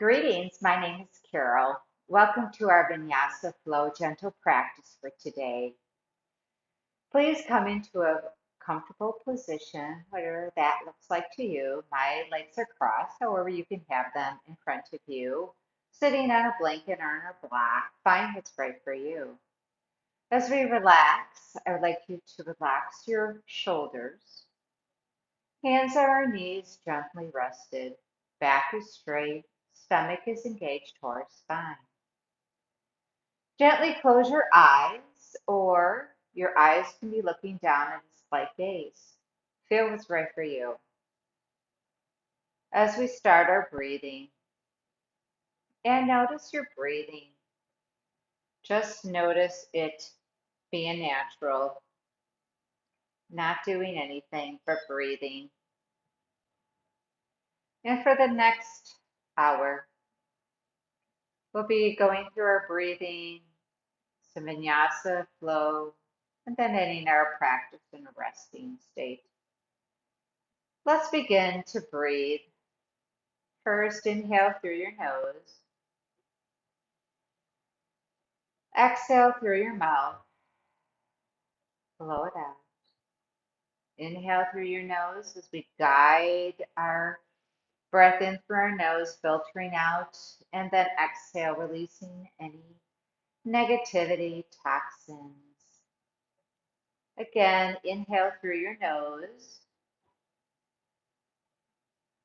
Greetings, my name is Carol. Welcome to our Vinyasa Flow Gentle practice for today. Please come into a comfortable position, whatever that looks like to you. My legs are crossed, however, you can have them in front of you, sitting on a blanket or on a block. Find what's right for you. As we relax, I would like you to relax your shoulders. Hands on our knees, gently rested. Back is straight, stomach is engaged towards spine. Gently close your eyes, or your eyes can be looking down at a slight gaze. Feel what's right for you. As we start our breathing, and notice your breathing. Just notice it being natural, not doing anything but breathing. And for the next hour, we'll be going through our breathing, some vinyasa flow, and then ending our practice in a resting state. Let's begin to breathe. First, inhale through your nose. Exhale through your mouth. Blow it out. Inhale through your nose as we guide our breath in through our nose, filtering out, and then exhale, releasing any negativity, toxins. Again, inhale through your nose.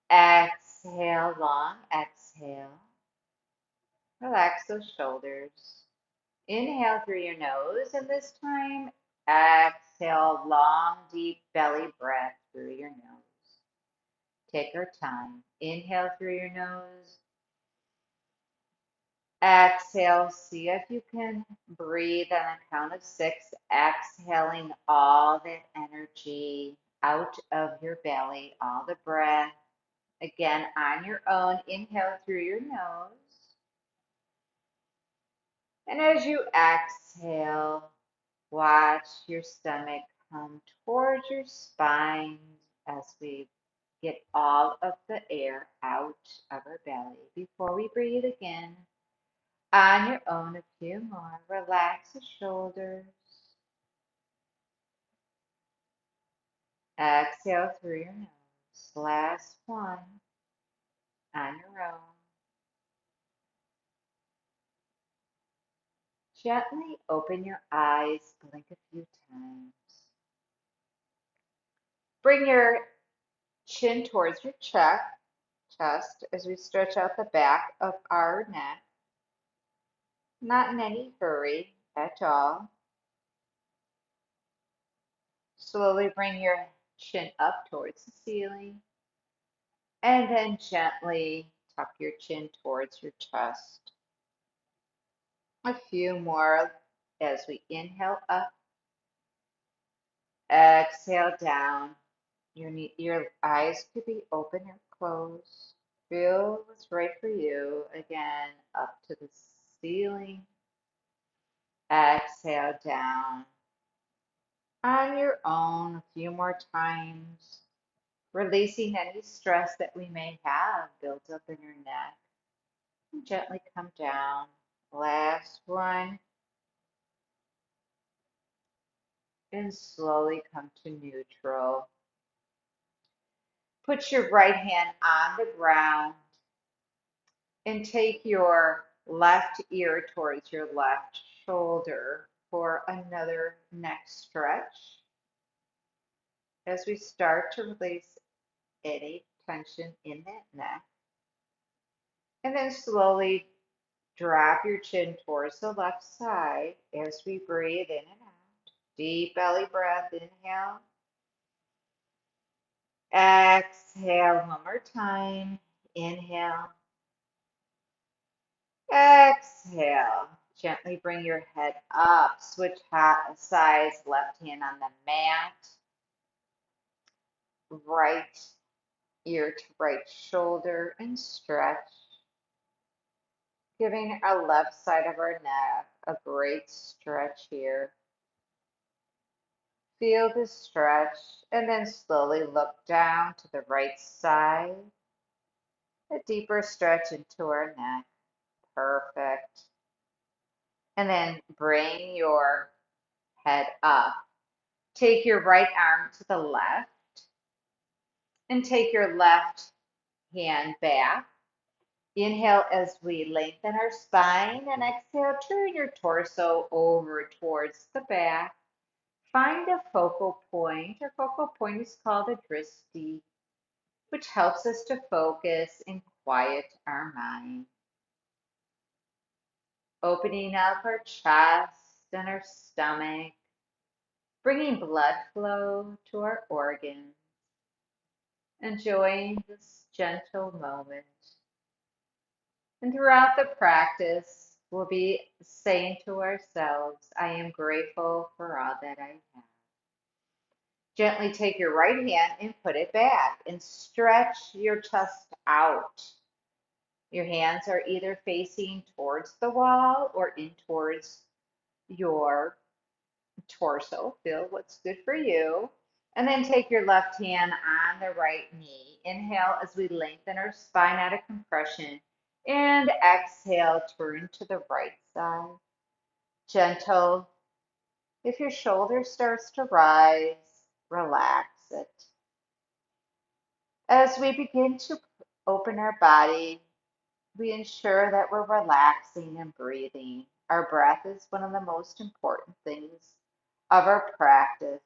Exhale, long exhale. Relax those shoulders. Inhale through your nose, and this time exhale, long, deep belly breath through your nose. Take our time. Inhale through your nose. Exhale. See if you can breathe on a count of 6, exhaling all that energy out of your belly, all the breath. Again, on your own, inhale through your nose. And as you exhale, watch your stomach come towards your spine as we get all of the air out of our belly. Before we breathe again, on your own, a few more. Relax the shoulders. Exhale through your nose. Last one on your own. Gently open your eyes, blink a few times. Bring your chin towards your chest as we stretch out the back of our neck. Not in any hurry at all. Slowly bring your chin up towards the ceiling and then gently tuck your chin towards your chest. A few more as we inhale up, exhale down. Your eyes could be open or closed. Feel what's right for you. Again, up to the ceiling. Exhale down. On your own, a few more times. Releasing any stress that we may have built up in your neck. And gently come down. Last one. And slowly come to neutral. Put your right hand on the ground and take your left ear towards your left shoulder for another neck stretch. As we start to release any tension in that neck. And then slowly drop your chin towards the left side as we breathe in and out. Deep belly breath, inhale. Exhale one more time. Inhale. Exhale. Gently bring your head up. Switch sides, left hand on the mat. Right ear to right shoulder and stretch. Giving our left side of our neck a great stretch here. Feel the stretch and then slowly look down to the right side. A deeper stretch into our neck. Perfect. And then bring your head up. Take your right arm to the left and take your left hand back. Inhale as we lengthen our spine and exhale, turn your torso over towards the back. Find a focal point. Our focal point is called a drishti, which helps us to focus and quiet our mind. Opening up our chest and our stomach, bringing blood flow to our organs, enjoying this gentle moment. And throughout the practice, we'll be saying to ourselves, I am grateful for all that I have. Gently take your right hand and put it back and stretch your chest out. Your hands are either facing towards the wall or in towards your torso. Feel what's good for you. And then take your left hand on the right knee. Inhale as we lengthen our spine out of compression. And exhale, turn to the right side. Gentle. If your shoulder starts to rise, relax it. As we begin to open our body, we ensure that we're relaxing and breathing. Our breath is one of the most important things of our practice.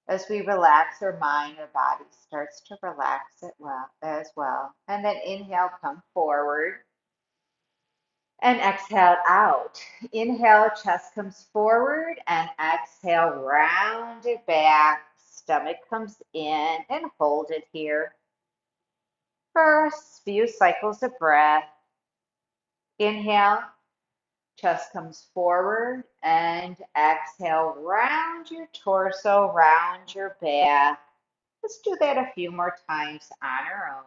As we relax our mind, our body starts to relax it well as well. And then inhale, come forward. And exhale out. Inhale, chest comes forward, and exhale, round it back. Stomach comes in, and hold it here for a few cycles of breath. Inhale, chest comes forward, and exhale, round your torso, round your back. Let's do that a few more times on our own.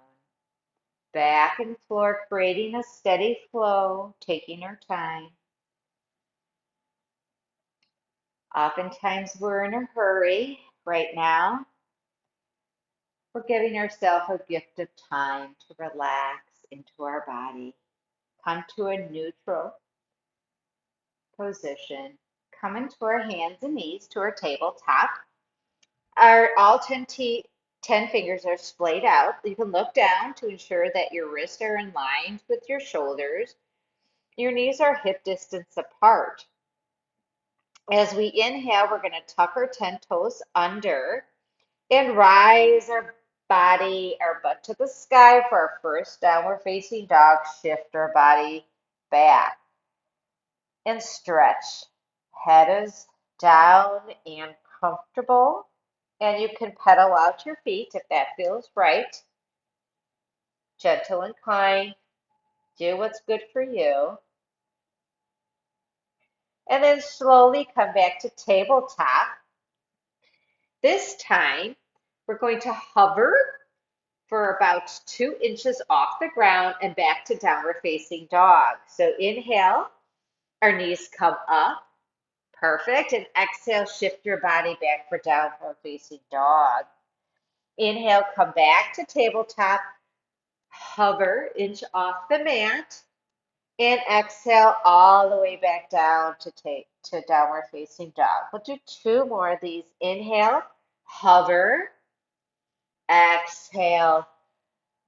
Back and forth, creating a steady flow, taking our time. Oftentimes we're in a hurry right now. We're giving ourselves a gift of time to relax into our body. Come to a neutral position. Come into our hands and knees to our tabletop. All 10 fingers are splayed out. You can look down to ensure that your wrists are in line with your shoulders. Your knees are hip distance apart. As we inhale, we're going to tuck our 10 toes under and rise our body, our butt to the sky for our first downward facing dog. Shift our body back and stretch. Head is down and comfortable. And you can pedal out your feet if that feels right. Gentle and kind. Do what's good for you. And then slowly come back to tabletop. This time, we're going to hover for about 2 inches off the ground and back to downward facing dog. So inhale, our knees come up. Perfect. And exhale, shift your body back for downward facing dog. Inhale, come back to tabletop. Hover, inch off the mat. And exhale all the way back down to downward facing dog. We'll do 2 more of these. Inhale, hover. Exhale,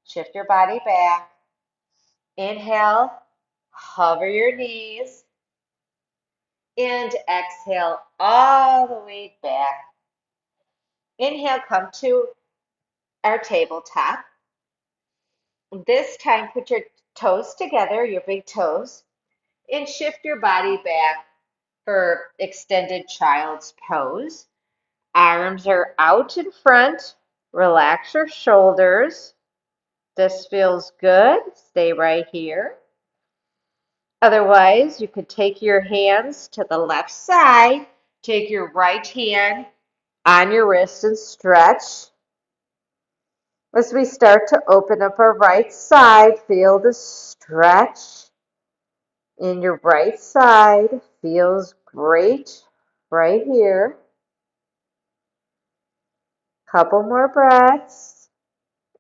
shift your body back. Inhale, hover your knees. And exhale all the way back. Inhale, come to our tabletop. This time, put your toes together, your big toes, and shift your body back for extended child's pose. Arms are out in front. Relax your shoulders. This feels good. Stay right here. Otherwise, you could take your hands to the left side. Take your right hand on your wrist and stretch. As we start to open up our right side, feel the stretch in your right side. Feels great right here. Couple more breaths.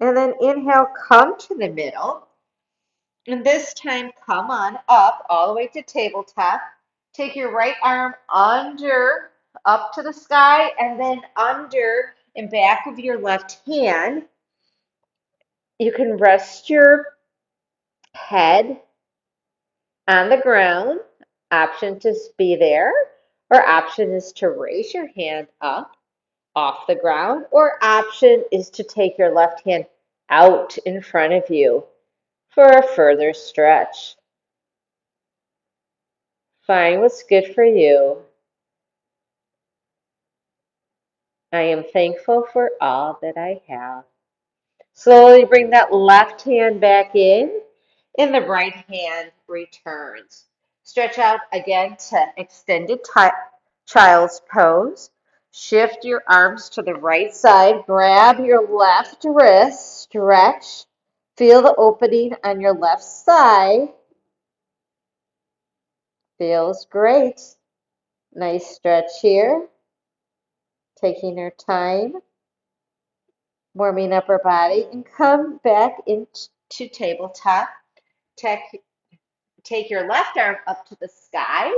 And then inhale, come to the middle. And this time, come on up all the way to tabletop. Take your right arm under, up to the sky, and then under and back of your left hand. You can rest your head on the ground. Option to be there, or option is to raise your hand up off the ground, or option is to take your left hand out in front of you for a further stretch. Find what's good for you. I am thankful for all that I have. Slowly bring that left hand back in, and the right hand returns. Stretch out again to extended child's pose. Shift your arms to the right side. Grab your left wrist. Stretch. Feel the opening on your left side. Feels great. Nice stretch here. Taking our time, warming up our body, and come back into tabletop. Take your left arm up to the sky,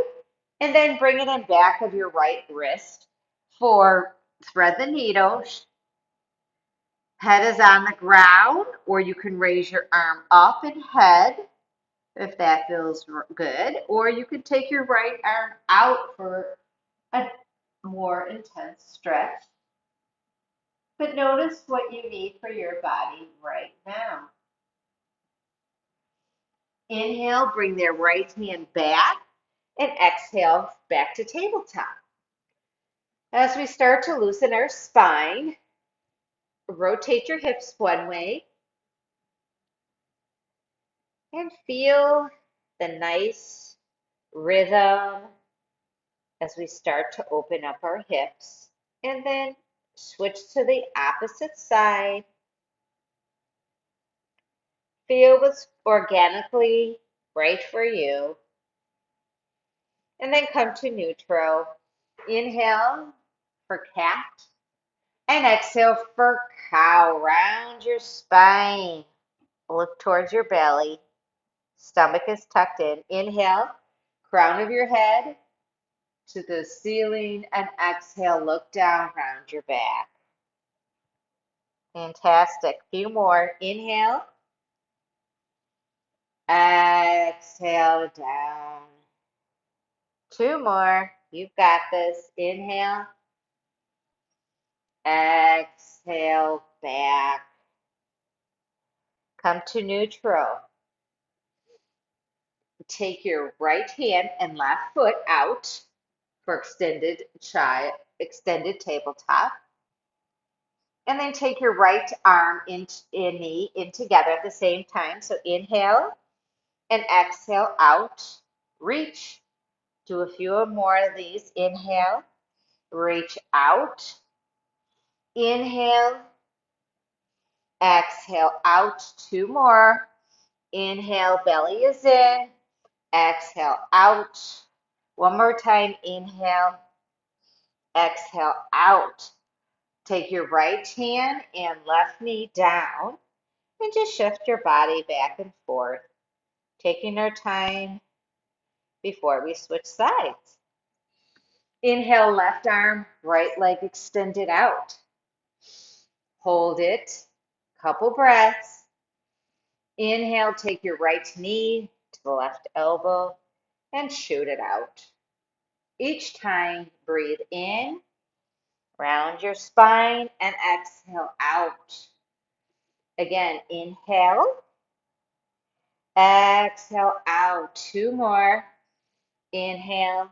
and then bring it in back of your right wrist for thread the needle. Head is on the ground, or you can raise your arm up and head if that feels good, or you can take your right arm out for a more intense stretch. But notice what you need for your body right now. Inhale, bring their right hand back, and exhale back to tabletop. As we start to loosen our spine, rotate your hips one way and feel the nice rhythm as we start to open up our hips, and then switch to the opposite side. Feel what's organically right for you, and then come to neutral. Inhale for cat, and exhale for cow. Round your spine. Look towards your belly. Stomach is tucked in. Inhale, crown of your head to the ceiling, and exhale, look down, round your back. Fantastic. Few more. Inhale, exhale, down. Two more. You've got this. Inhale, exhale, back. Come to neutral. Take your right hand and left foot out for extended tabletop. And then take your right arm and knee in together at the same time. So inhale and exhale out. Reach. Do a few more of these. Inhale, reach out. Inhale, exhale out. Two more. Inhale, belly is in. Exhale out. One more time. Inhale, exhale out. Take your right hand and left knee down and just shift your body back and forth, taking our time before we switch sides. Inhale, left arm, right leg extended out. Hold it, couple breaths. Inhale, take your right knee to the left elbow and shoot it out. Each time, breathe in, round your spine, and exhale out. Again, inhale, exhale out. Two more. Inhale,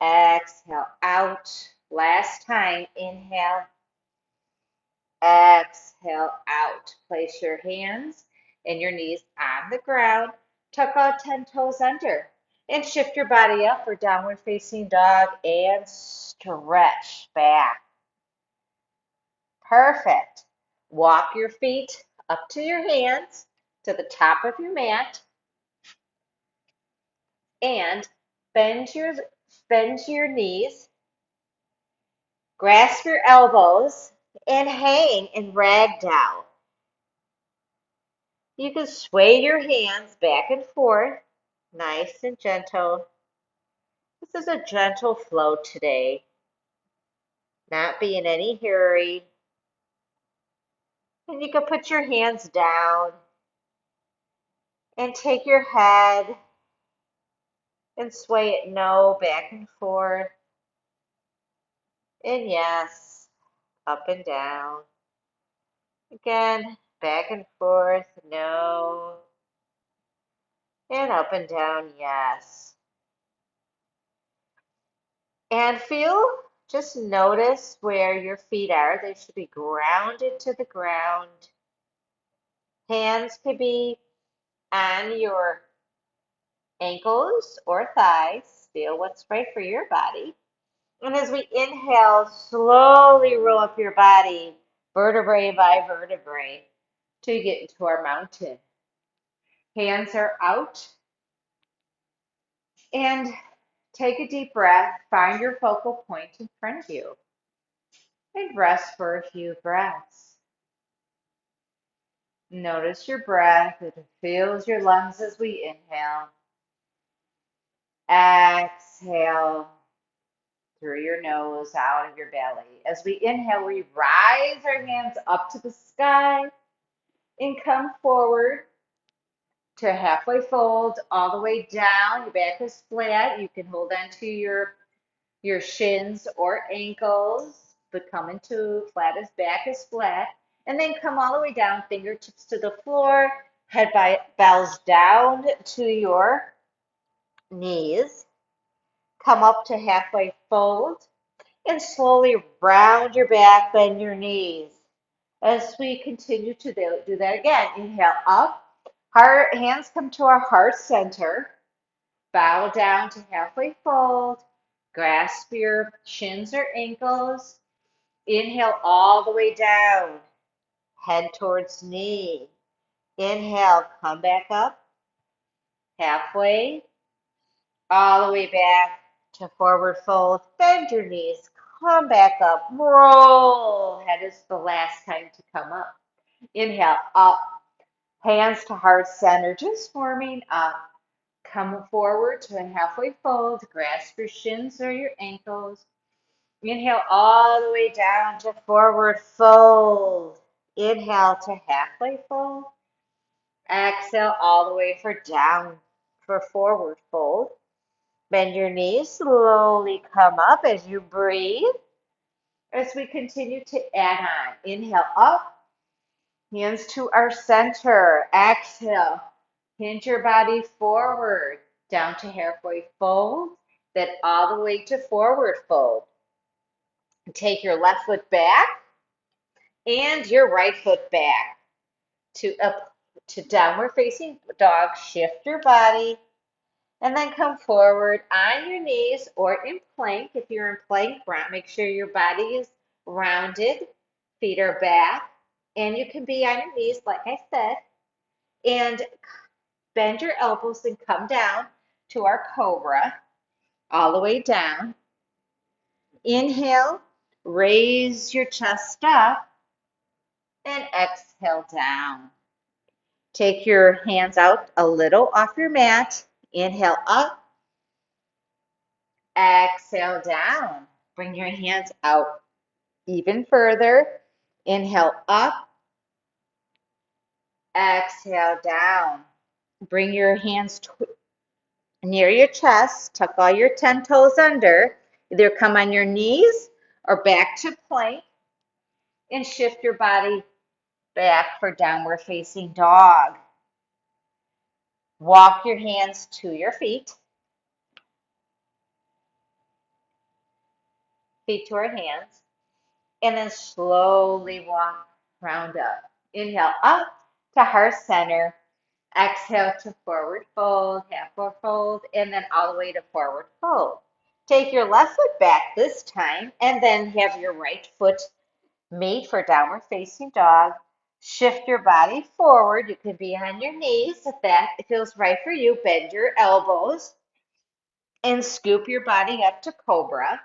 exhale out. Last time. Inhale, exhale out. Place your hands and your knees on the ground. Tuck all 10 toes under. And shift your body up for downward facing dog and stretch back. Perfect. Walk your feet up to your hands to the top of your mat. And bend your knees, grasp your elbows, and hang in ragdoll. You can sway your hands back and forth, nice and gentle. This is a gentle flow today, not be in any hurry. And you can put your hands down and take your head and sway it no back and forth. And yes, up and down. Again, back and forth, no. And up and down, yes. And just notice where your feet are. They should be grounded to the ground. Hands could be on your ankles or thighs. Feel what's right for your body. And as we inhale, slowly roll up your body, vertebrae by vertebrae, till you get into our mountain. Hands are out. And take a deep breath. Find your focal point in front of you. And rest for a few breaths. Notice your breath. It fills your lungs as we inhale. Exhale through your nose, out of your belly. As we inhale, we rise our hands up to the sky and come forward to halfway fold, all the way down. Your back is flat. You can hold on to your shins or ankles, but come into flat as back is flat. And then come all the way down, fingertips to the floor, bows down to your knees. Come up to halfway fold and slowly round your back, bend your knees. As we continue to do that again, inhale up, heart, hands come to our heart center, bow down to halfway fold, grasp your shins or ankles, inhale all the way down, head towards knee. Inhale, come back up, halfway, all the way back to forward fold. Bend your knees, come back up, roll. Head is the last time to come up. Inhale, up, hands to heart center, just forming up. Come forward to a halfway fold, grasp your shins or your ankles. Inhale all the way down to forward fold. Inhale to halfway fold. Exhale all the way for down for forward fold. Bend your knees, slowly come up as you breathe. As we continue to add on, inhale up, hands to our center. Exhale, hinge your body forward, down to halfway fold, then all the way to forward fold. Take your left foot back and your right foot back to up to downward facing dog. Shift your body and then come forward on your knees or in plank. If you're in plank, make sure your body is rounded, feet are back, and you can be on your knees, like I said, and bend your elbows and come down to our cobra, all the way down. Inhale, raise your chest up, and exhale down. Take your hands out a little off your mat. Inhale up, exhale down. Bring your hands out even further. Inhale up, exhale down. Bring your hands near your chest. Tuck all your 10 toes under. Either come on your knees or back to plank and shift your body back for downward facing dog. Walk your hands to your feet to our hands, and then slowly walk round up. Inhale up to heart center. Exhale to forward fold, half forward fold, and then all the way to forward fold. Take your left foot back this time, and then have your right foot made for downward facing dog. Shift your body forward. You can be on your knees if that feels right for you. Bend your elbows and scoop your body up to cobra.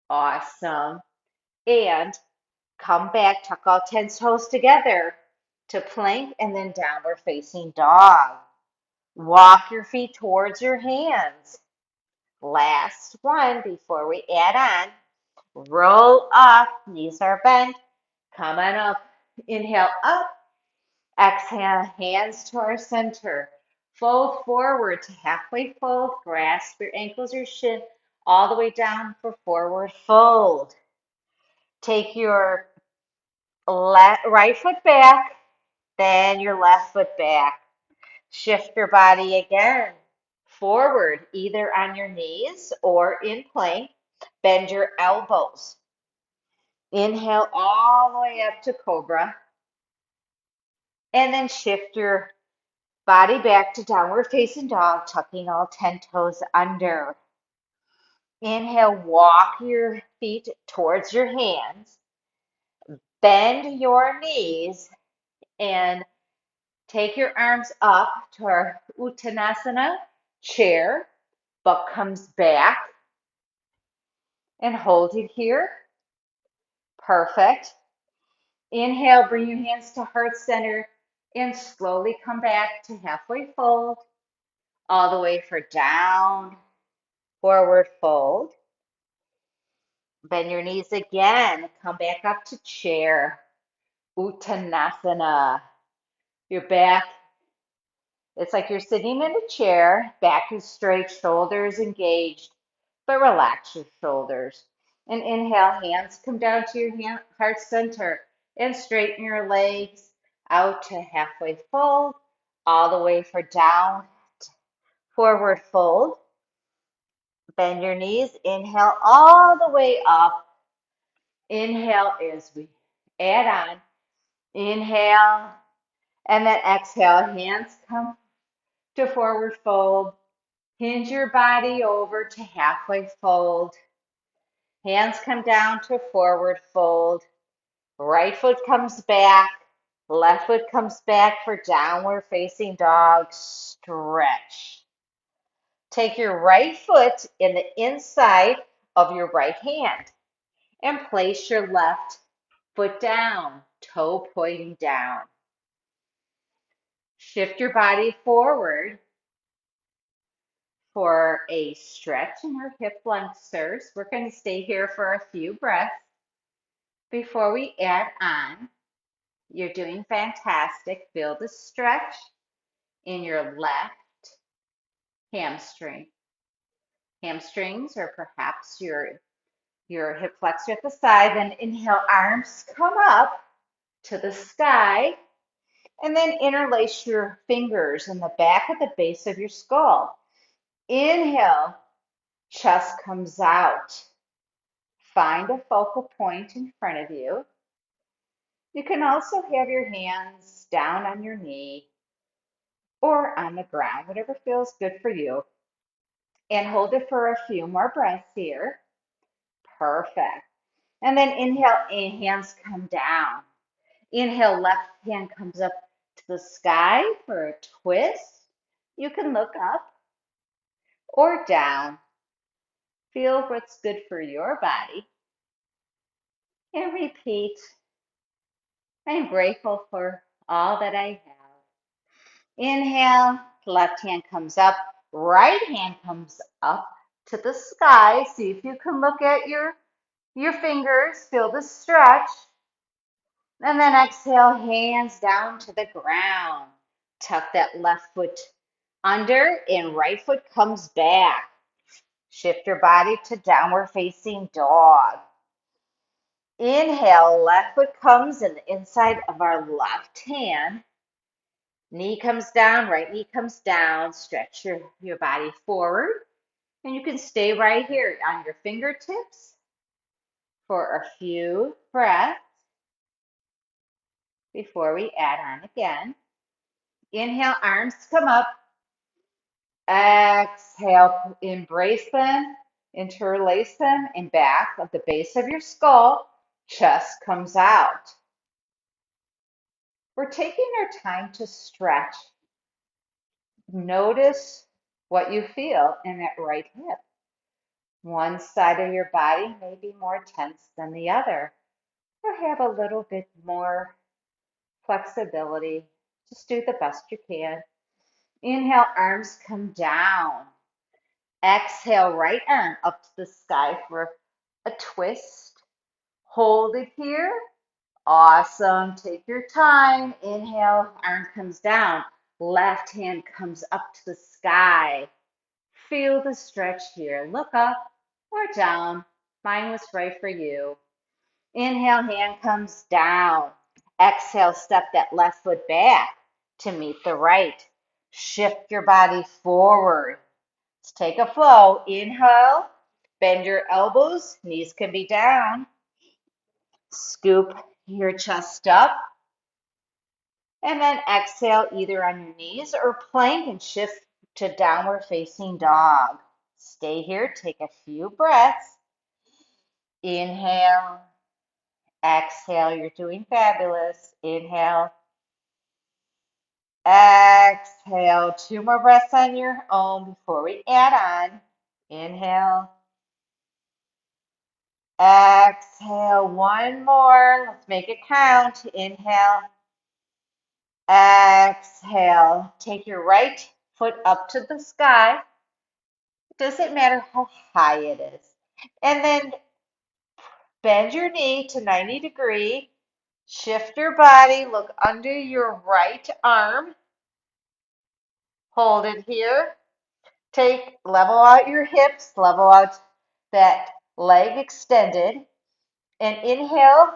Awesome. And Come back, tuck all 10 toes together to plank and then downward facing dog. Walk your feet towards your hands. Last one before we add on. Roll up, knees are bent. Come on up. Inhale up. Exhale, hands to our center. Fold forward to halfway fold. Grasp your ankles or shin all the way down for forward fold. Take your right foot back, then your left foot back. Shift your body again. Forward, either on your knees or in plank. Bend your elbows. Inhale all the way up to cobra. And then shift your body back to downward facing dog, tucking all 10 toes under. Inhale, walk your feet towards your hands. Bend your knees and take your arms up to our Uttanasana chair. Butt comes back and hold it here. Perfect. Inhale, bring your hands to heart center and slowly come back to halfway fold, all the way for down, forward fold. Bend your knees again. Come back up to chair. Uttanasana. Your back, it's like you're sitting in a chair. Back is straight, shoulders engaged, but relax your shoulders. And inhale, hands come down to your heart center and straighten your legs out to halfway fold, all the way for down, forward fold. Bend your knees. Inhale all the way up. Inhale as we add on. Inhale and then exhale. Hands come to forward fold. Hinge your body over to halfway fold. Hands come down to forward fold. Right foot comes back. Left foot comes back for downward facing dog. Stretch. Take your right foot in the inside of your right hand and place your left foot down, toe pointing down. Shift your body forward for a stretch in our hip flexors. We're going to stay here for a few breaths before we add on. You're doing fantastic. Feel the stretch in your left hamstring. Hamstrings or perhaps your hip flexor at the side. Then inhale, arms come up to the sky. And then interlace your fingers in the back at the base of your skull. Inhale, chest comes out. Find a focal point in front of you. You can also have your hands down on your knee or on the ground, whatever feels good for you. And hold it for a few more breaths here. Perfect. And then inhale, hands come down. Inhale, left hand comes up to the sky for a twist. You can look up or down. Feel what's good for your body. And repeat. I am grateful for all that I have. Inhale, left hand comes up, right hand comes up to the sky. See if you can look at your fingers, feel the stretch. And then exhale, hands down to the ground. Tuck that left foot under and right foot comes back. Shift your body to downward facing dog. Inhale, left foot comes in the inside of our left hand. Knee comes down, right knee comes down. Stretch your body forward. And you can stay right here on your fingertips for a few breaths before we add on again. Inhale, arms come up. Exhale, embrace them, interlace them, and back at the base of your skull, chest comes out. We're taking our time to stretch. Notice what you feel in that right hip. One side of your body may be more tense than the other. or have a little bit more flexibility. Just do the best you can. Inhale, arms come down. Exhale, right arm up to the sky for a twist. Hold it here. Awesome. Take your time. Inhale, arm comes down. Left hand comes up to the sky. Feel the stretch here. Look up or down. Mine was right for you. Inhale, hand comes down. Exhale, step that left foot back to meet the right. Shift your body forward. Let's take a flow. Inhale, bend your elbows, knees can be down. Scoop your chest up. And then exhale either on your knees or plank and shift to downward facing dog. Stay here, take a few breaths. Inhale, exhale, you're doing fabulous. Inhale, exhale. Two more breaths on your own before we add on. Inhale, exhale. One more. Let's make it count. Inhale, exhale. Take your right foot up to the sky. It doesn't matter how high it is. And then bend your knee to 90 degree. Shift your body. Look under your right arm. Hold it here. Level out your hips, level out that leg extended. And inhale,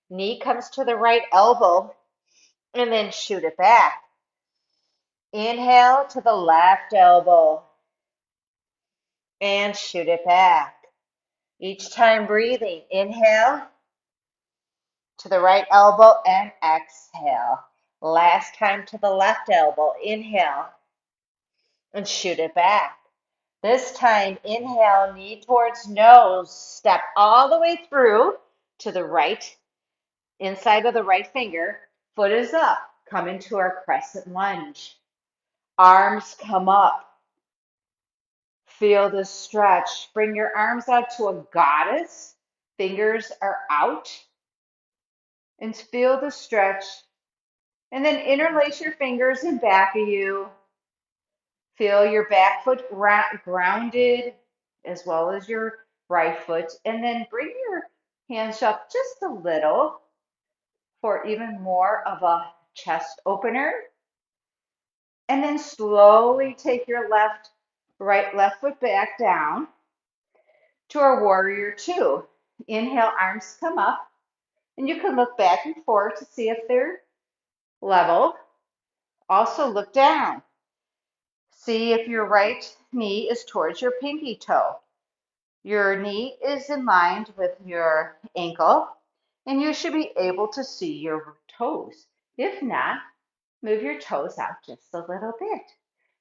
knee comes to the right elbow, and then shoot it back. Inhale to the left elbow, and shoot it back. Each time breathing, inhale to the right elbow and exhale. Last time to the left elbow, inhale and shoot it back. This time, inhale, knee towards nose, step all the way through to the right, inside of the right finger. Foot is up. Come into our crescent lunge. Arms come up. Feel the stretch. Bring your arms out to a goddess. Fingers are out. And feel the stretch. And then interlace your fingers in back of you. Feel your back foot grounded as well as your right foot. And then bring your hands up just a little for even more of a chest opener. And then slowly take your left foot back down to our warrior two. Inhale, arms come up. And you can look back and forth to see if they're level. Also look down. See if your right knee is towards your pinky toe. Your knee is in line with your ankle, and you should be able to see your toes. If not, move your toes out just a little bit.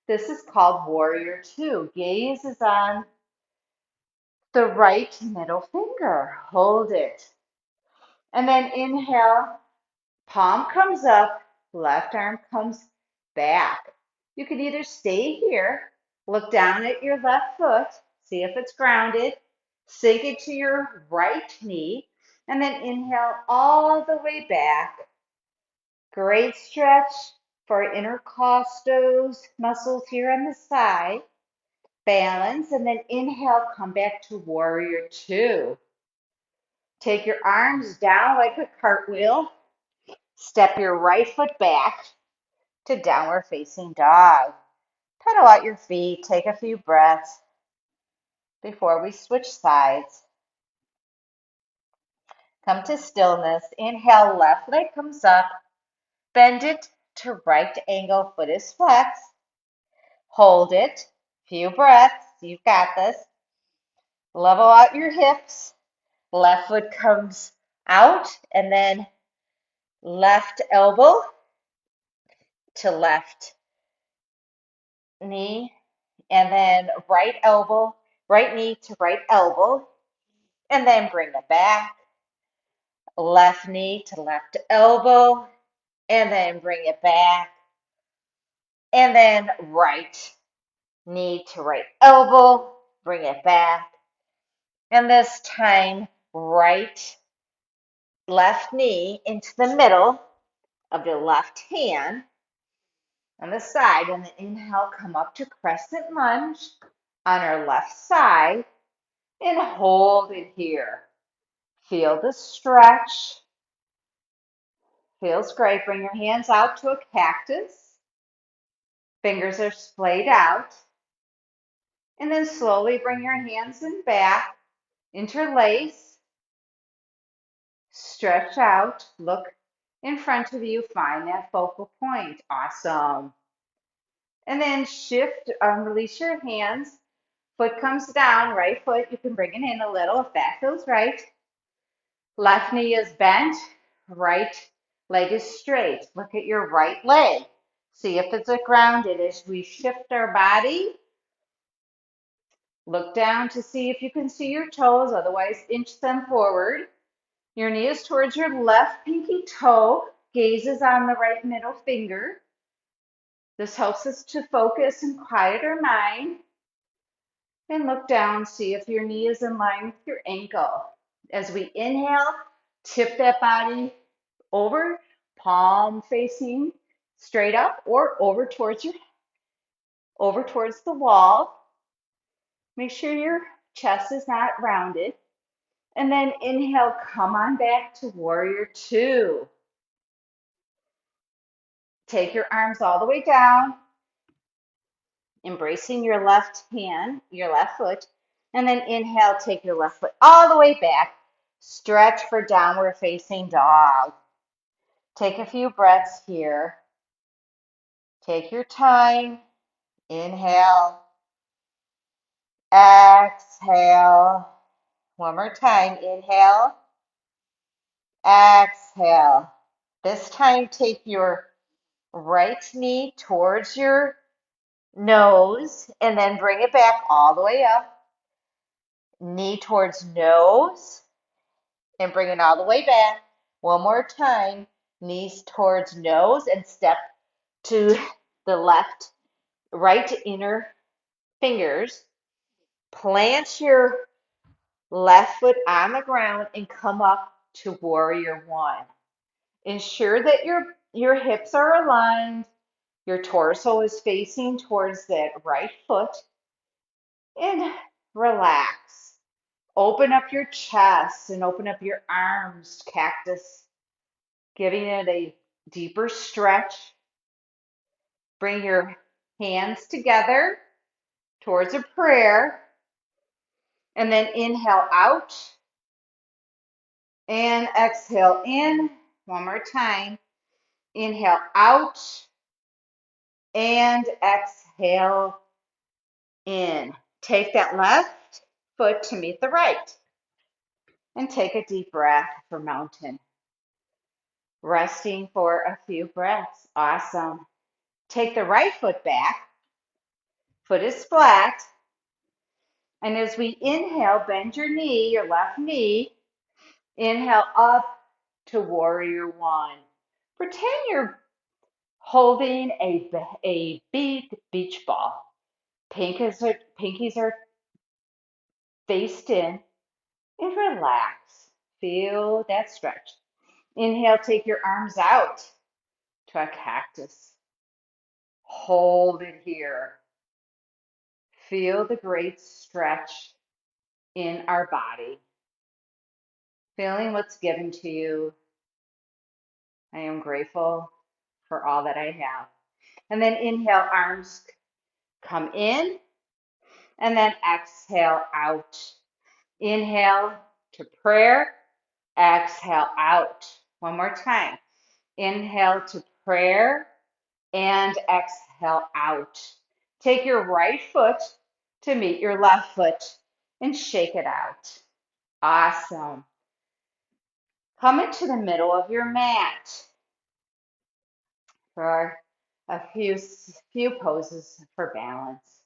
This is called Warrior Two. Gaze is on the right middle finger. Hold it. And then inhale, palm comes up, left arm comes back. You can either stay here, look down at your left foot, see if it's grounded, sink it to your right knee, and then inhale all the way back. Great stretch for intercostals muscles here on the side. Balance, and then inhale, come back to warrior two. Take your arms down like a cartwheel. Step your right foot back to downward facing dog. Pedal out your feet, take a few breaths before we switch sides. Come to stillness. Inhale, left leg comes up. Bend it to right angle, foot is flexed. Hold it. Few breaths. You've got this. Level out your hips. Left foot comes out, and then left elbow to left knee, and then right knee to right elbow, and then bring it back. Left knee to left elbow, and then bring it back. And then right knee to right elbow, bring it back. And this time, right left knee into the middle of the left hand on the side, and then inhale, come up to crescent lunge on our left side and hold it here. Feel the stretch. Feels great. Bring your hands out to a cactus. Fingers are splayed out. And then slowly bring your hands in back. Interlace. Stretch out. Look in front of you. Find that focal point. Awesome. And then shift, release your hands. Foot comes down, right foot. You can bring it in a little if that feels right. Left knee is bent, right leg is straight. Look at your right leg. See if it's grounded as we shift our body. Look down to see if you can see your toes, otherwise inch them forward. Your knee is towards your left pinky toe, gaze is on the right middle finger. This helps us to focus and quiet our mind. And look down, see if your knee is in line with your ankle. As we inhale, tip that body over, palm facing straight up or over towards the wall. Make sure your chest is not rounded. And then inhale, come on back to warrior two. Take your arms all the way down, embracing your left hand, your left foot. And then inhale, take your left foot all the way back. Stretch for downward facing dog. Take a few breaths here. Take your time. Inhale. Exhale. One more time. Inhale. Exhale. This time, take your right knee towards your nose and then bring it back all the way up. Knee towards nose and bring it all the way back. One more time. Knees towards nose and step to the left, right inner fingers. Plant your left foot on the ground and come up to warrior one. Ensure that your hips are aligned, your torso is facing towards that right foot, and relax. Open up your chest and open up your arms, cactus, giving it a deeper stretch. Bring your hands together towards a prayer, and then inhale out and exhale in. One more time. Inhale out and exhale in. Take that left foot to meet the right and take a deep breath for mountain. Resting for a few breaths. Awesome. Take the right foot back. Foot is flat. And as we inhale, bend your knee, your left knee. Inhale up to warrior one. Pretend you're holding a big beach ball. Pinkies are faced in and relax. Feel that stretch. Inhale, take your arms out to a cactus. Hold it here. Feel the great stretch in our body. Feeling what's given to you. I am grateful for all that I have. And then inhale, arms come in, and then exhale out. Inhale to prayer, exhale out. One more time. Inhale to prayer and exhale out. Take your right foot to meet your left foot and shake it out. Awesome. Come into the middle of your mat for a few poses for balance.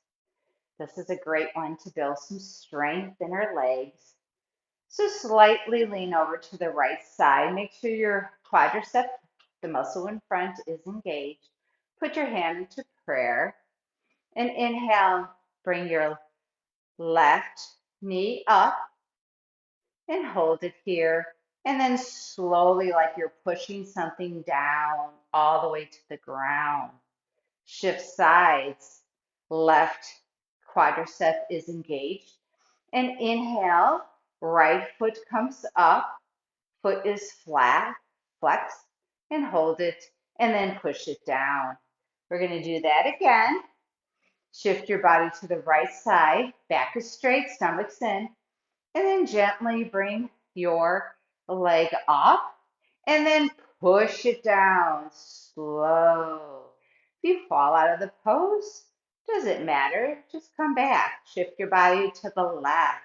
This is a great one to build some strength in our legs. So slightly lean over to the right side. Make sure your quadricep, the muscle in front, is engaged. Put your hand into prayer and inhale. Bring your left knee up and hold it here. And then slowly, like you're pushing something down all the way to the ground. Shift sides. Left quadricep is engaged. And inhale, right foot comes up, foot is flat, flex, and hold it, and then push it down. We're going to do that again. Shift your body to the right side, back is straight, stomach's in, and then gently bring your leg up, and then push it down, slow. If you fall out of the pose, doesn't matter, just come back. Shift your body to the left,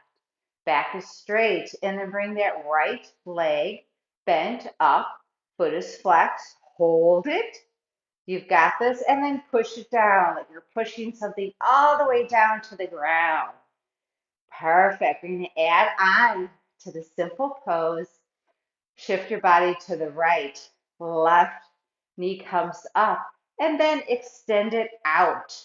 back is straight, and then bring that right leg bent up, foot is flexed, hold it. You've got this, and then push it down like you're pushing something all the way down to the ground. Perfect. We're going to add on to the simple pose. Shift your body to the right, left knee comes up, and then extend it out.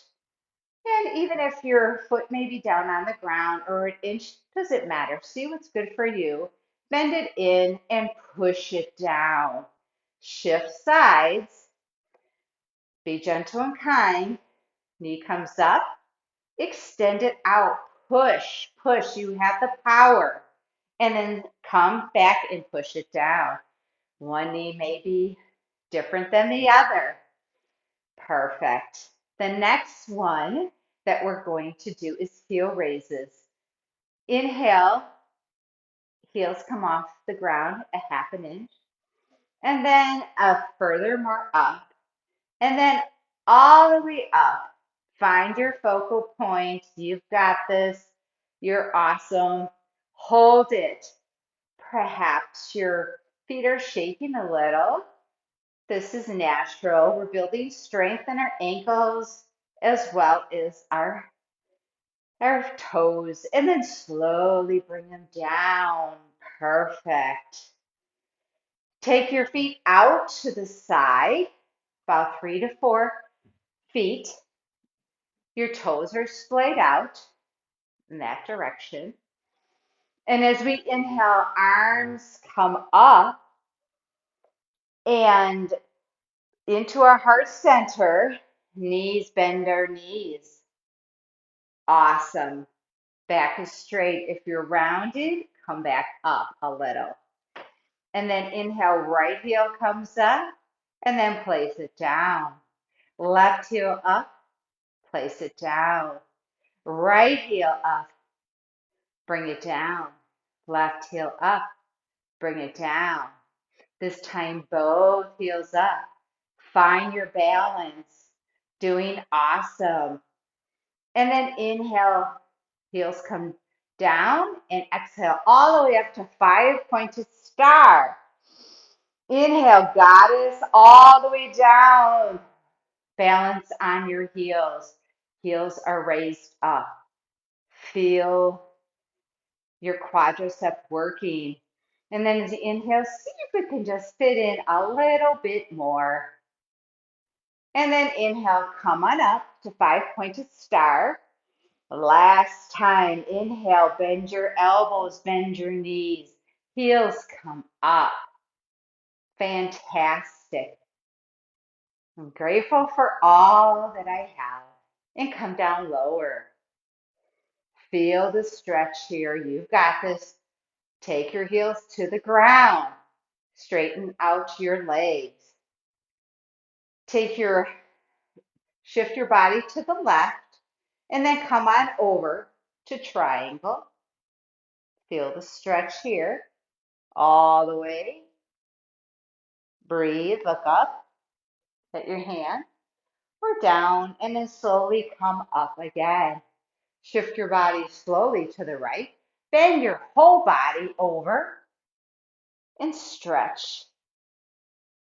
And even if your foot may be down on the ground or an inch, doesn't matter. See what's good for you. Bend it in and push it down. Shift sides. Be gentle and kind. Knee comes up. Extend it out. Push, push. You have the power. And then come back and push it down. One knee may be different than the other. Perfect. The next one that we're going to do is heel raises. Inhale, heels come off the ground a half an inch, and then a further more up, and then all the way up. Find your focal point. You've got this. You're awesome. Hold it. Perhaps your feet are shaking a little. This is natural. We're building strength in our ankles as well as our toes. And then slowly bring them down. Perfect. Take your feet out to the side, about 3 to 4 feet. Your toes are splayed out in that direction. And as we inhale, arms come up and into our heart center. Knees, bend our knees. Awesome. Back is straight. If you're rounded, come back up a little. And then inhale, right heel comes up, and then place it down. Left heel up, place it down. Right heel up, bring it down. Left heel up, bring it down. This time, both heels up. Find your balance. Doing awesome. And then inhale, heels come down, and exhale all the way up to 5-pointed star. Inhale, goddess, all the way down. Balance on your heels. Heels are raised up. Feel your quadricep working. And then as you inhale, see if you can just fit in a little bit more. And then inhale, come on up to 5-pointed star. Last time, inhale, bend your elbows, bend your knees. Heels come up. Fantastic. I'm grateful for all that I have. And come down lower. Feel the stretch here. You've got this. Take your heels to the ground. Straighten out your legs. Shift your body to the left, and then come on over to triangle. Feel the stretch here all the way. Breathe, look up at your hand or down, and then slowly come up again. Shift your body slowly to the right. Bend your whole body over and stretch.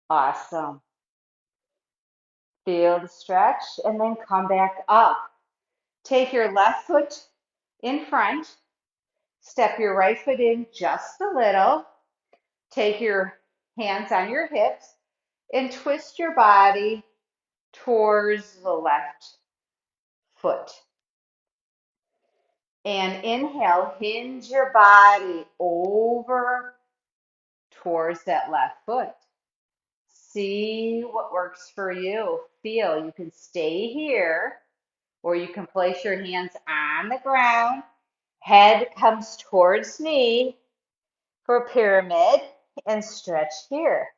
Awesome. Feel the stretch and then come back up. Take your left foot in front. Step your right foot in just a little. Take your hands on your hips and twist your body towards the left foot. And inhale, hinge your body over towards that left foot. See what works for you. Feel. You can stay here, or you can place your hands on the ground. Head comes towards knee for pyramid and stretch here.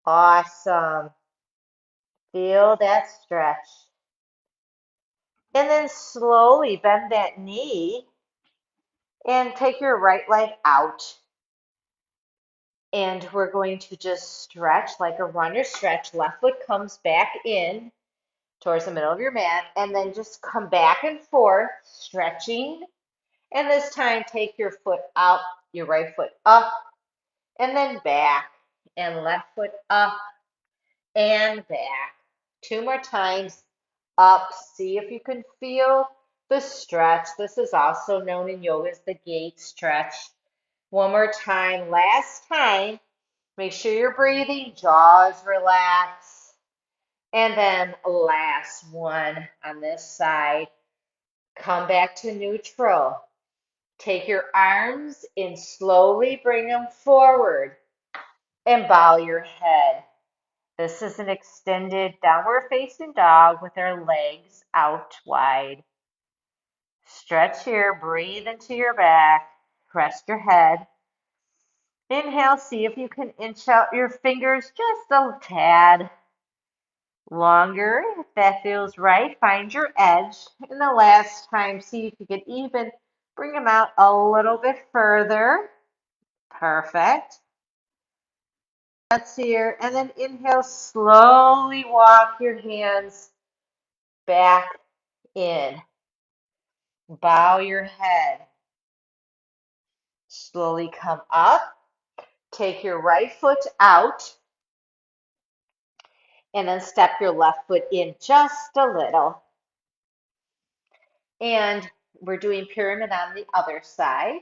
Awesome. Feel that stretch. And then slowly bend that knee and take your right leg out. And we're going to just stretch like a runner stretch. Left foot comes back in towards the middle of your mat, and then just come back and forth, stretching. And this time, take your foot out, your right foot up, and then back, and left foot up and back. Two more times, up. See if you can feel the stretch. This is also known in yoga as the gate stretch. One more time, last time. Make sure you're breathing, jaws relax. And then last one on this side. Come back to neutral. Take your arms and slowly bring them forward and bow your head. This is an extended downward facing dog with our legs out wide. Stretch here, breathe into your back, rest your head. Inhale, see if you can inch out your fingers just a tad longer. If that feels right, find your edge. And the last time, see if you can even bring them out a little bit further. Perfect. That's here. And then inhale, slowly walk your hands back in. Bow your head. Slowly come up. Take your right foot out. And then step your left foot in just a little. And we're doing pyramid on the other side.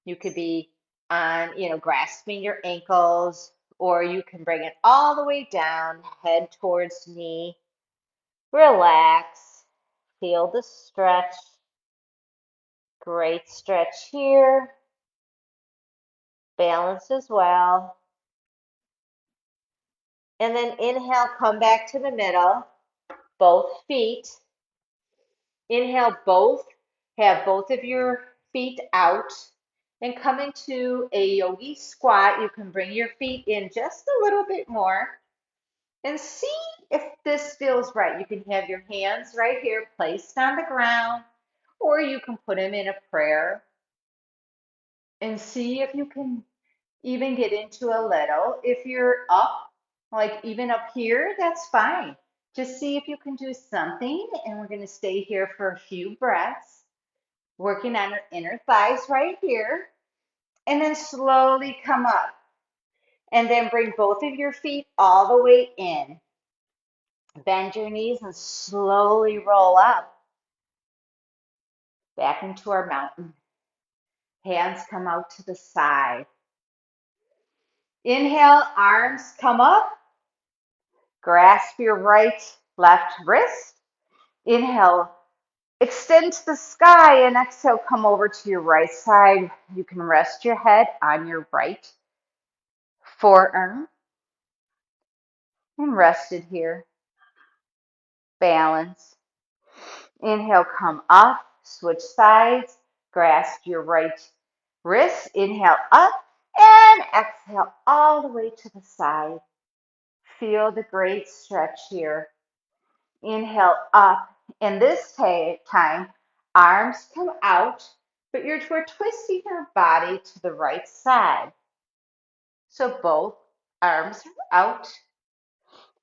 You could be on, grasping your ankles, or you can bring it all the way down, head towards knee. Relax. Feel the stretch. Great stretch here. Balance as well. And then inhale, come back to the middle, both feet. Inhale, have both of your feet out and come into a yogi squat. You can bring your feet in just a little bit more and see if this feels right. You can have your hands right here placed on the ground, or you can put them in a prayer and see if you can even get into a little. If you're up, like even up here, that's fine. Just see if you can do something, and we're going to stay here for a few breaths, working on our inner thighs right here, and then slowly come up. And then bring both of your feet all the way in. Bend your knees and slowly roll up. Back into our mountain. Hands come out to the side. Inhale, arms come up. Grasp your right, left wrist. Inhale, extend to the sky, and exhale, come over to your right side. You can rest your head on your right forearm and rest it here. Balance. Inhale, come up, switch sides, grasp your right wrist. Inhale up and exhale all the way to the side. Feel the great stretch here. Inhale up, and this time, arms come out, but we're twisting your body to the right side. So both arms are out.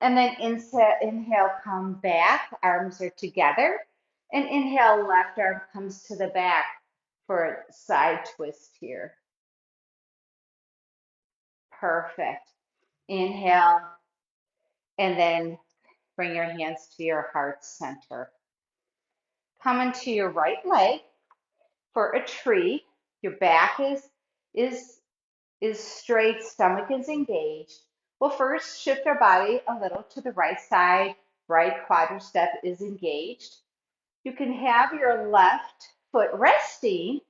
And then inhale, come back, arms are together. And inhale, left arm comes to the back for a side twist here. Perfect. Inhale, and then bring your hands to your heart center. Come into your right leg for a tree. Your back is straight, stomach is engaged. We'll first shift our body a little to the right side. Right quadricep is engaged. You can have your left foot resting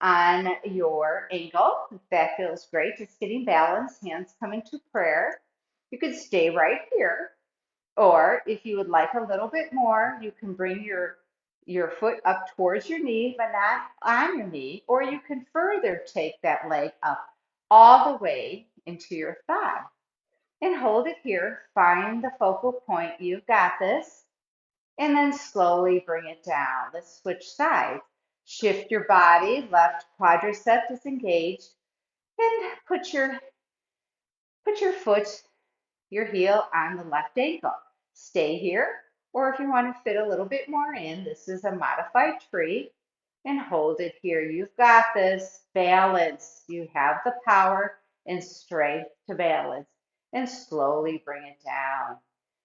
on your ankle. If that feels great, just getting balanced, hands come into prayer. You could stay right here. Or if you would like a little bit more, you can bring your foot up towards your knee, but not on your knee. Or you can further take that leg up all the way into your thigh and hold it here. Find the focal point. You've got this. And then slowly bring it down. Let's switch sides. Shift your body. Left quadricep is engaged. And put your foot, your heel on the left ankle. Stay here. Or if you want to fit a little bit more in, this is a modified tree. And hold it here. You've got this. Balance. You have the power and strength to balance. And slowly bring it down.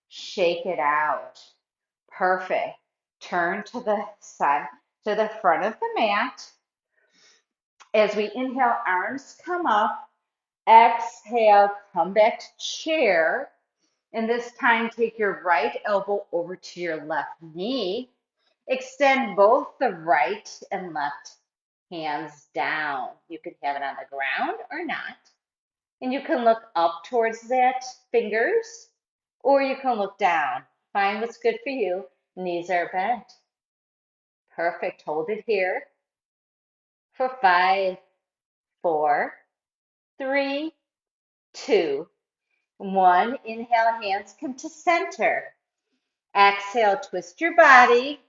Shake it out. Perfect. Turn to the side, to the front of the mat. As we inhale, arms come up. Exhale, come back to chair. And this time, take your right elbow over to your left knee. Extend both the right and left hands down. You can have it on the ground or not. And you can look up towards that fingers, or you can look down. Find what's good for you. Knees are bent. Perfect. Hold it here for 5, 4, 3, 2, 1. Inhale, hands come to center. Exhale, twist your body.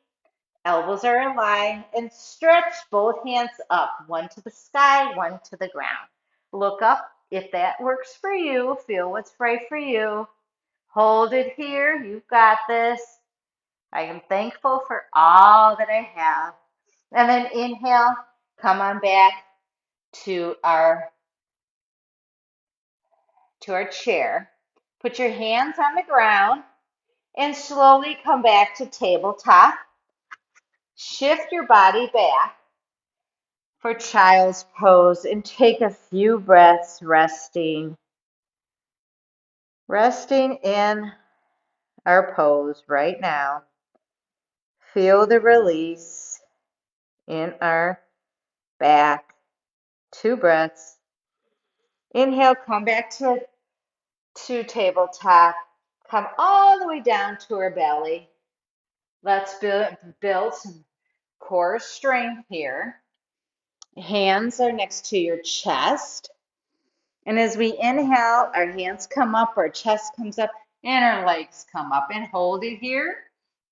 Elbows are aligned and stretch both hands up, one to the sky, one to the ground. Look up if that works for you. Feel what's right for you. Hold it here. You've got this. I am thankful for all that I have. And then inhale, come on back to our chair. Put your hands on the ground and slowly come back to tabletop. Shift your body back for child's pose and take a few breaths resting in our pose right now. Feel the release in our back. 2 breaths. Inhale, come back to tabletop. Come all the way down to our belly. Let's build some core strength here. Hands are next to your chest. And as we inhale, our hands come up, our chest comes up, and our legs come up. And hold it here,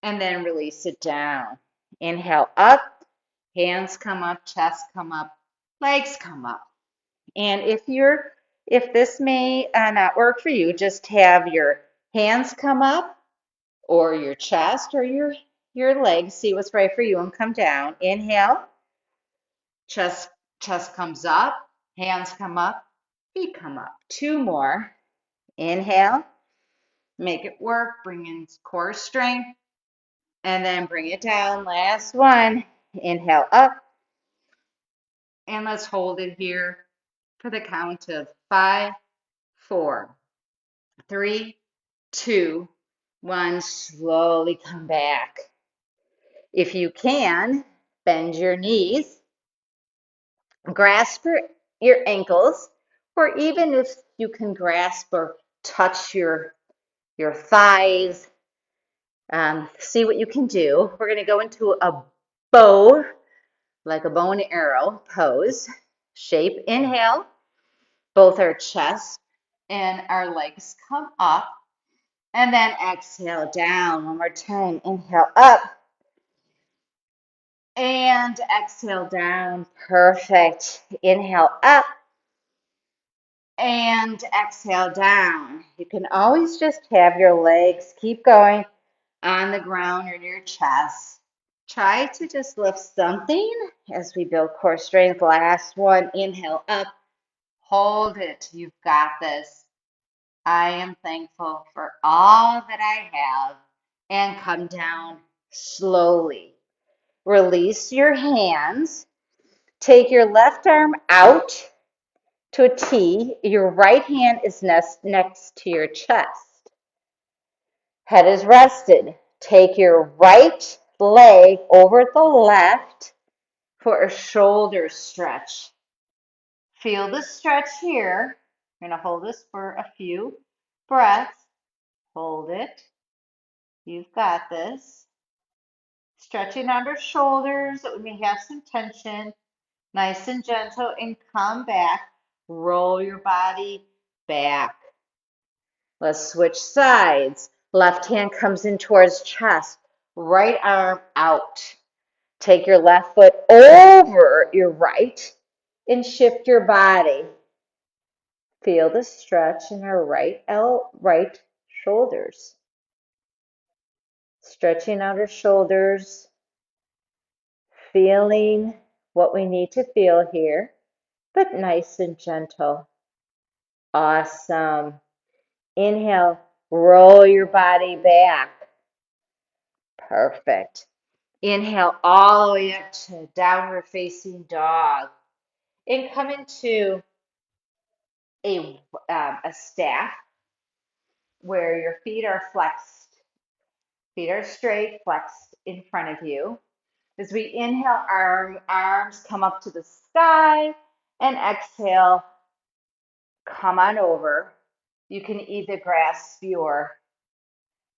and then release it down. Inhale up, hands come up, chest come up, legs come up. And if this may not work for you, just have your hands come up or your chest or your legs. See what's right for you and come down. Inhale, chest comes up, hands come up, feet come up. 2 more. Inhale, make it work. Bring in core strength, and then bring it down. Last one. Inhale up, and let's hold it here for the count of 5, 4, 3, 2, 1. Slowly come back. If you can, bend your knees, grasp your ankles, or even if you can grasp or touch your thighs, see what you can do. We're going to go into a bow, like a bow and arrow pose shape. Inhale, both our chest and our legs come up. And then exhale down. One more time. Inhale up. And exhale down. Perfect. Inhale up. And exhale down. You can always just have your legs keep going on the ground or your chest. Try to just lift something as we build core strength. Last one. Inhale up. Hold it. You've got this. I am thankful for all that I have. And come down slowly. Release your hands. Take your left arm out to a T. Your right hand is next to your chest. Head is rested. Take your right leg over the left for a shoulder stretch. Feel the stretch here. We're going to hold this for a few breaths. Hold it. You've got this. Stretching under shoulders that we may have some tension. Nice and gentle, and come back. Roll your body back. Let's switch sides. Left hand comes in towards chest. Right arm out. Take your left foot over your right and shift your body. Feel the stretch in our right shoulders. Stretching out our shoulders, feeling what we need to feel here, but nice and gentle. Awesome. Inhale, roll your body back. Perfect. Inhale all the way up to downward facing dog. And come into a staff where your feet are flexed. Feet are straight, flexed in front of you. As we inhale, our arms come up to the sky, and exhale, come on over. You can either grasp your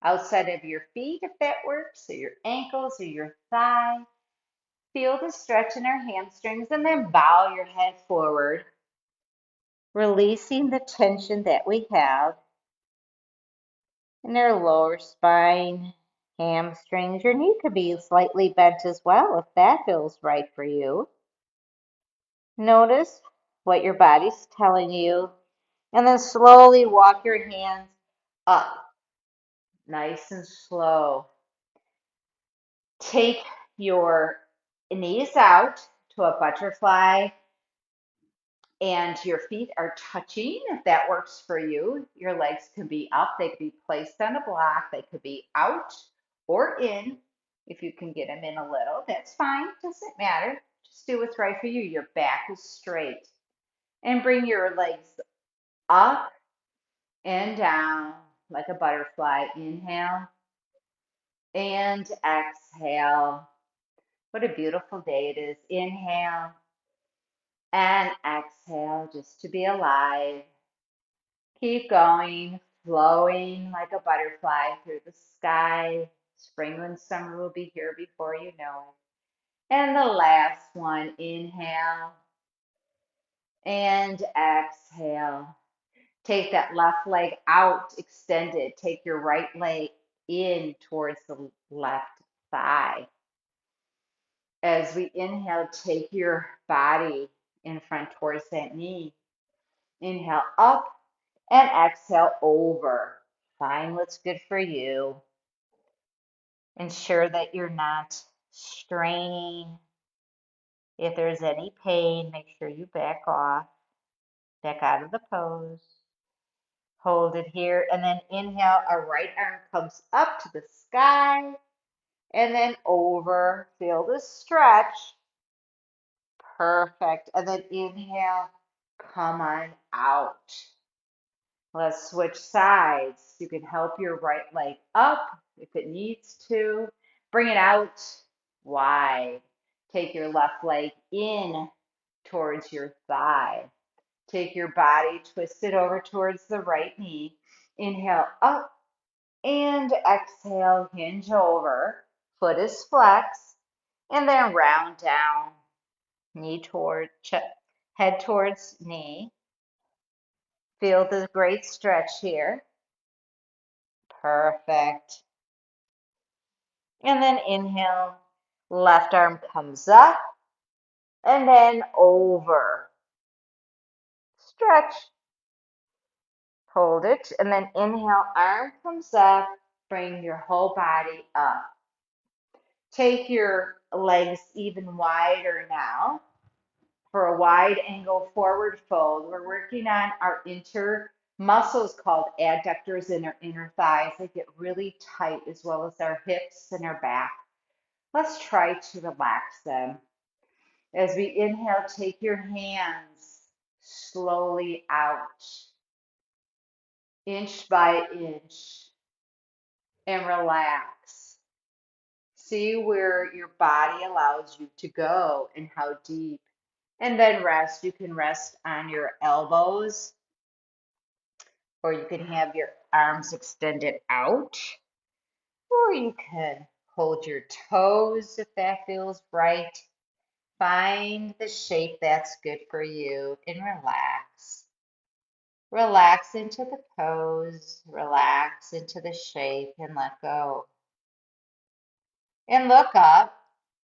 outside of your feet if that works, or your ankles or your thigh. Feel the stretch in our hamstrings, and then bow your head forward, releasing the tension that we have in our lower spine, hamstrings. Your knee could be slightly bent as well if that feels right for you. Notice what your body's telling you, and then slowly walk your hands up, nice and slow. Take your knees out to a butterfly, and your feet are touching if that works for you. Your legs can be up, they could be placed on a block, they could be out or in. If you can get them in a little, that's fine, doesn't matter. Just do what's right for you. Your back is straight. And bring your legs up and down like a butterfly. Inhale and exhale. What a beautiful day it is. Inhale and exhale just to be alive. Keep going, flowing like a butterfly through the sky. Spring and summer will be here before you know it. And the last one, inhale and exhale. Take that left leg out, extended. Take your right leg in towards the left thigh. As we inhale, take your body in front towards that knee. Inhale up and exhale over. Find what's good for you. Ensure that you're not straining. If there's any pain, make sure you back off, back out of the pose. Hold it here, and then inhale, our right arm comes up to the sky, and then over. Feel the stretch. Perfect. And then inhale, come on out. Let's switch sides. You can help your right leg up if it needs to. Bring it out wide. Take your left leg in towards your thigh. Take your body, twist it over towards the right knee. Inhale up and exhale, hinge over. Foot is flexed. And then round down. Knee toward head towards knee. Feel the great stretch here. Perfect. And then inhale, left arm comes up and then over. Stretch. Hold it. And then inhale, arm comes up. Bring your whole body up. Take your legs even wider now for a wide angle forward fold. We're working on our muscles called adductors in our inner thighs. They get really tight, as well as our hips and our back. Let's try to relax them. As we inhale, take your hands slowly out, inch by inch, and relax. See where your body allows you to go and how deep. And then rest. You can rest on your elbows, or you can have your arms extended out, or you can hold your toes if that feels right. Find the shape that's good for you and relax. Relax into the pose, relax into the shape, and let go. And look up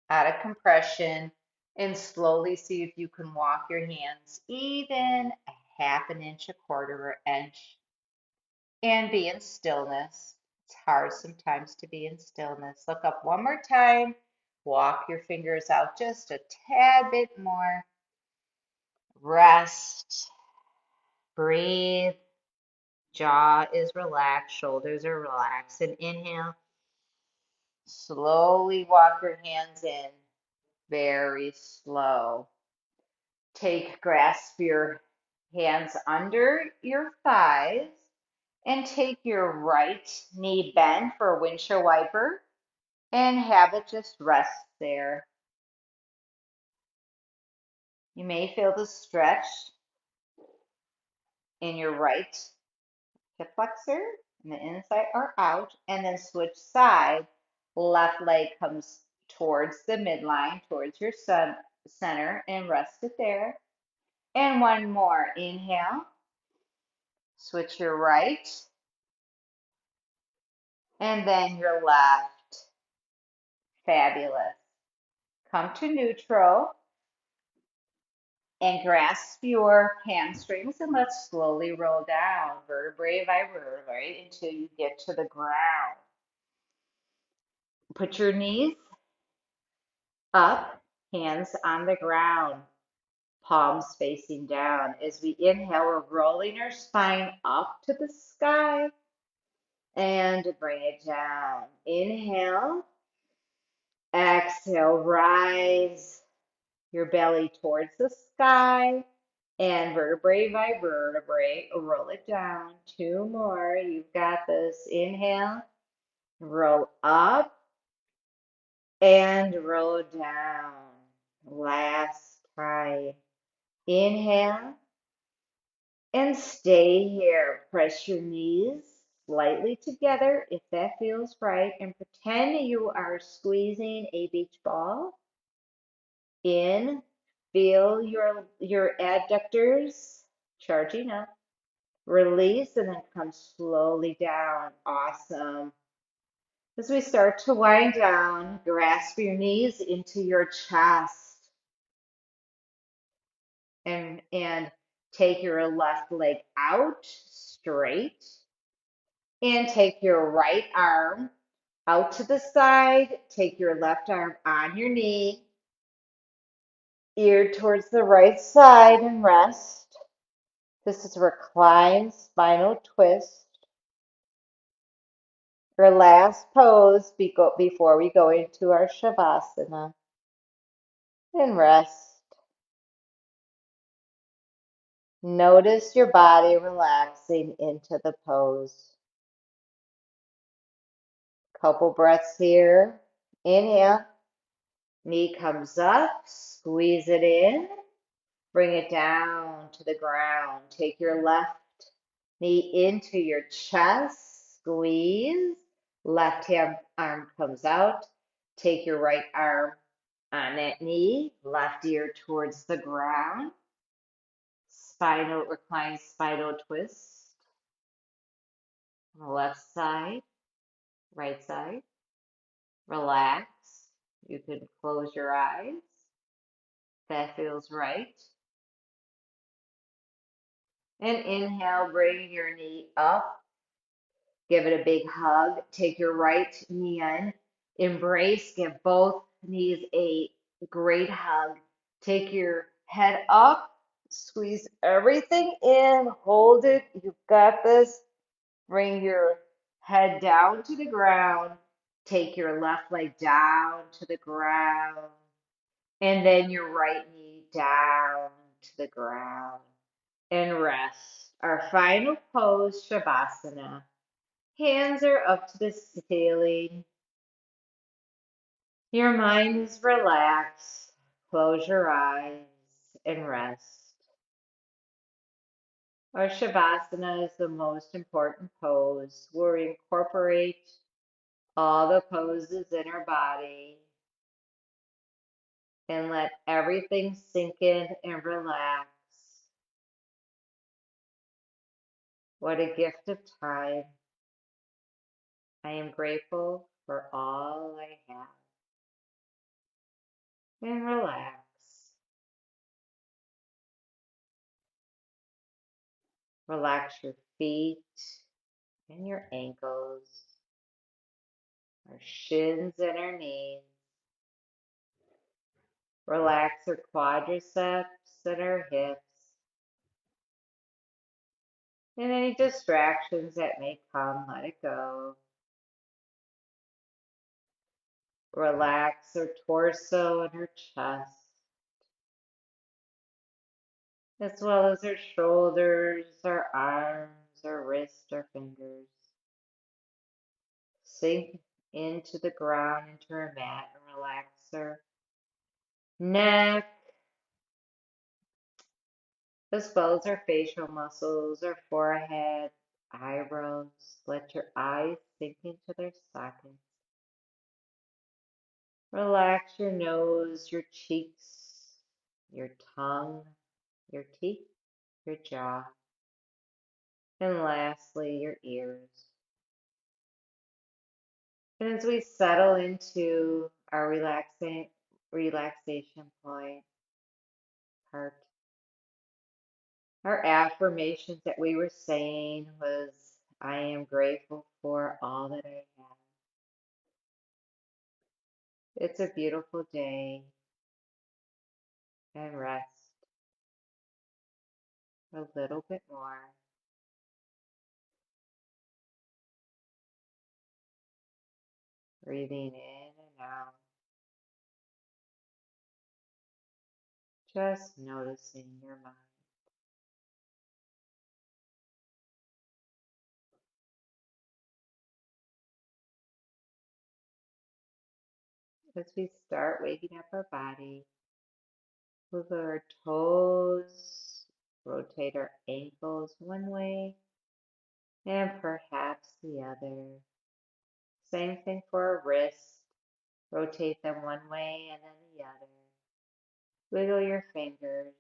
out of compression and slowly see if you can walk your hands even a half an inch, a quarter, or inch, and be in stillness. It's hard sometimes to be in stillness. Look up one more time. Walk your fingers out just a tad bit more. Rest. Breathe. Jaw is relaxed. Shoulders are relaxed. And inhale. Slowly walk your hands in. Very slow. Grasp your hands under your thighs and take your right knee bent for a windshield wiper and have it just rest there. You may feel the stretch in your right hip flexor and the inside or out, and then switch side. Left leg comes towards the midline, towards your center, and rest it there. And one more. Inhale. Switch your right and then your left. Fabulous. Come to neutral and grasp your hamstrings and let's slowly roll down vertebrae by vertebrae until you get to the ground. Put your knees up, hands on the ground, palms facing down. As we inhale, we're rolling our spine up to the sky and bring it down. Inhale, exhale, rise your belly towards the sky and vertebrae by vertebrae, roll it down. Two more. You've got this. Inhale, roll up and roll down. Last time. Inhale and stay here. Press your knees slightly together if that feels right and pretend you are squeezing a beach ball. In, feel your adductors charging up. Release and then come slowly down. Awesome. As we start to wind down, grasp your knees into your chest and take your left leg out straight and take your right arm out to the side. Take your left arm on your knee, ear towards the right side and rest. This is reclined spinal twist. Our last pose before we go into our Shavasana. And rest. Notice your body relaxing into the pose. Couple breaths here. Inhale. Knee comes up. Squeeze it in. Bring it down to the ground. Take your left knee into your chest. Squeeze. Left hand arm comes out. Take your right arm on that knee. Left ear towards the ground. Reclined spinal twist. Left side, right side. Relax. You can close your eyes. That feels right. And inhale, bring your knee up. Give it a big hug. Take your right knee in. Embrace. Give both knees a great hug. Take your head up. Squeeze everything in. Hold it. You've got this. Bring your head down to the ground. Take your left leg down to the ground. And then your right knee down to the ground. And rest. Our final pose, Shavasana. Hands are up to the ceiling. Your mind is relaxed. Close your eyes and rest. Our Shavasana is the most important pose where we incorporate all the poses in our body and let everything sink in and relax. What a gift of time. I am grateful for all I have. And relax. Relax your feet and your ankles, our shins and our knees. Relax our quadriceps and our hips. And any distractions that may come, let it go. Relax our torso and our chest, as well as our shoulders, our arms, our wrists, our fingers. Sink into the ground, into our mat, and relax our neck, as well as our facial muscles, our forehead, eyebrows. Let your eyes sink into their sockets. Relax your nose, your cheeks, your tongue, your teeth, your jaw, and lastly, your ears. And as we settle into our relaxation point part, our affirmations that we were saying was, I am grateful for all that I have. It's a beautiful day, and rest a little bit more. Breathing in and out, just noticing your mind. As we start waking up our body, move our toes, rotate our ankles one way and perhaps the other. Same thing for our wrists. Rotate them one way and then the other. Wiggle your fingers.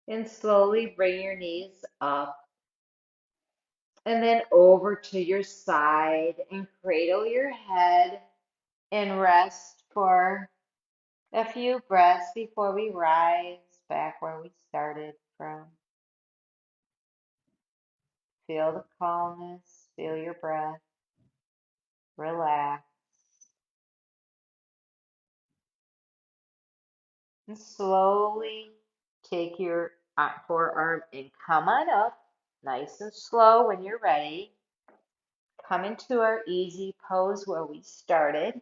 And slowly bring your knees up and then over to your side and cradle your head and rest for a few breaths before we rise back where we started from. Feel the calmness, feel your breath, relax, and slowly take your forearm and come on up, nice and slow when you're ready. Come into our easy pose where we started.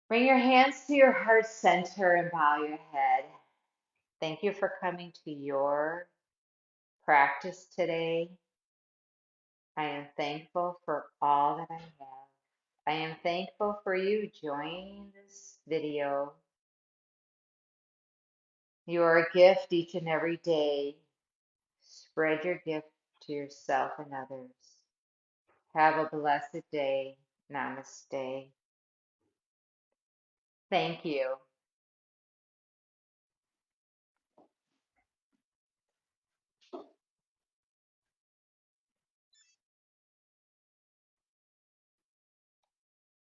Bring your hands to your heart center and bow your head. Thank you for coming to your practice today. I am thankful for all that I have. I am thankful for you joining this video. You are a gift each and every day. Spread your gift to yourself and others. Have a blessed day. Namaste. Thank you.